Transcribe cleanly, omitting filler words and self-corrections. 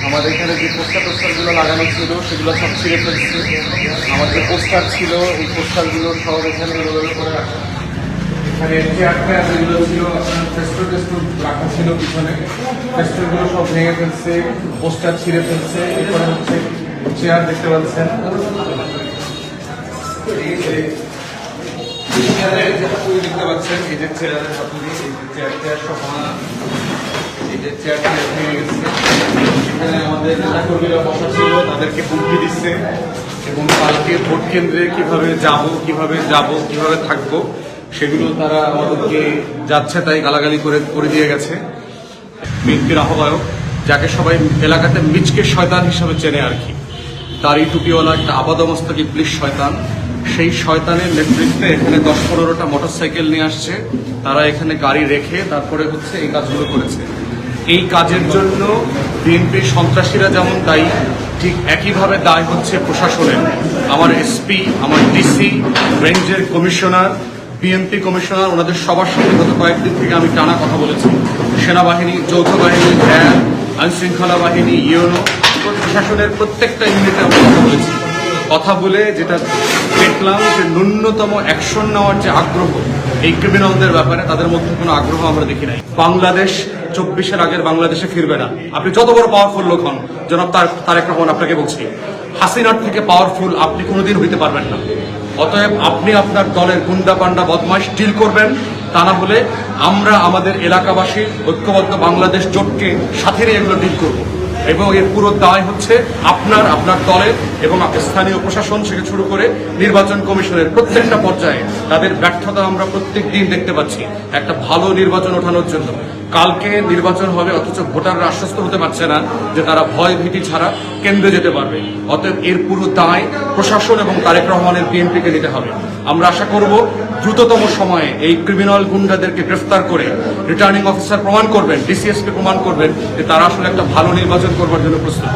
আমাদের এখানে যে পোস্টারগুলো লাগানো ছিল সেগুলো সব ছিঁড়ে ফেলছে। আমাদের পোস্টার ছিল, এই পোস্টারগুলো সব এখানে এলোমেলো করে রাখা। এখানে চেয়ারটা যেগুলো ছিল আপনার ফেস্টুন রাখা ছিল পিছনে, ফেস্টুনগুলো সব ভেঙে ফেলছে, পোস্টার ছিঁড়ে ফেলছে। এরপরে হচ্ছে চেয়ার দেখতে পাচ্ছেন, দেখতে পাচ্ছেন এই যে চেয়ারের হাতুড়ি, এই যে চেয়ার সব ভাঙা, এই যে চেয়ারটা ভেঙে গেছে। এখানে আমাদের নেতাকর্মীরা বসা ছিল, তাদেরকে হুমকি দিচ্ছে এবং কালকে ভোট কেন্দ্রে কিভাবে কিভাবে থাকবো সেগুলো তারা আমাদেরকে যাচ্ছে তাই গালাগালি করে দিয়ে গেছে। বিএনপির আহ্বায়ক, যাকে সবাই এলাকাতে মিচকে শয়তান হিসাবে চেনে আর কি, তারই টুপিওয়ালা একটা আপাদমস্তক ইবলিশ শয়তান, সেই শয়তানের নেতৃত্বে এখানে 10-15টা মোটরসাইকেল নিয়ে আসছে। তারা এখানে গাড়ি রেখে তারপরে হচ্ছে এই কাজগুলো করেছে। এই কাজের জন্য বিএনপির সন্ত্রাসীরা যেমন দায়ী, ঠিক একইভাবে দায় হচ্ছে প্রশাসনের। আমার এসপি, আমার ডিসি, রেঞ্জের কমিশনার, বিএনপি কমিশনার, ওনাদের সবার সাথে গত কয়েকদিন থেকে আমি টানা কথা বলেছি। সেনাবাহিনী, যৌথ বাহিনী, র্যাব, আইনশৃঙ্খলা বাহিনী, ইউনো, প্রশাসনের প্রত্যেকটা ইউনিটে আমরা কথা বলে যেটা দেখলাম যে ন্যূনতম অ্যাকশন নেওয়ার যে আগ্রহ এই ক্রিমিনালদের ব্যাপারে, তাদের মধ্যে কোনো আগ্রহ আমরা দেখি নাই। বাংলাদেশ 24-এর আগের বাংলাদেশে ফিরবে না। আপনি যত বড় পাওয়ারফুল লোক হন, জনাব তারেক রহমান আপনাকে বলছি, হাসিনার থেকে পাওয়ারফুল আপনি কোনোদিন হইতে পারবেন না। অতএব আপনি আপনার দলের গুন্ডা পান্ডা বদমাইশ ডিল করবেন, তা না হলে আমরা আমাদের এলাকাবাসী ঐক্যবদ্ধ বাংলাদেশ জোটকে সাথে নিয়ে এগুলো ডিল করব। এবং এর পুরো দায় হচ্ছে আপনার দলের এবং স্থানীয় প্রশাসন থেকে শুরু করে নির্বাচন কমিশনের প্রত্যেকটা পর্যায়ে তাদের ব্যর্থতা আমরা প্রত্যেক দিন দেখতে পাচ্ছি একটা ভালো নির্বাচন ওঠানোর জন্য। কালকে নির্বাচন হবে অথচ ভোটাররা আশ্বস্ত হতে পারছে না যে তারা ভয় ভীতি ছাড়া কেন্দ্রে যেতে পারবে। অতএব এর পুরো দায় প্রশাসন এবং তারেক রহমানের বিএনপিকে নিতে হবে। আমরা আশা করব দ্রুততম সময়ে এই ক্রিমিনাল গুন্ডাদেরকে গ্রেফতার করে রিটার্নিং অফিসার প্রমাণ করবেন, ডিসিএসপি প্রমাণ করবেন যে তারা আসলে একটা ভালো নির্বাচন করবার জন্য প্রস্তুত।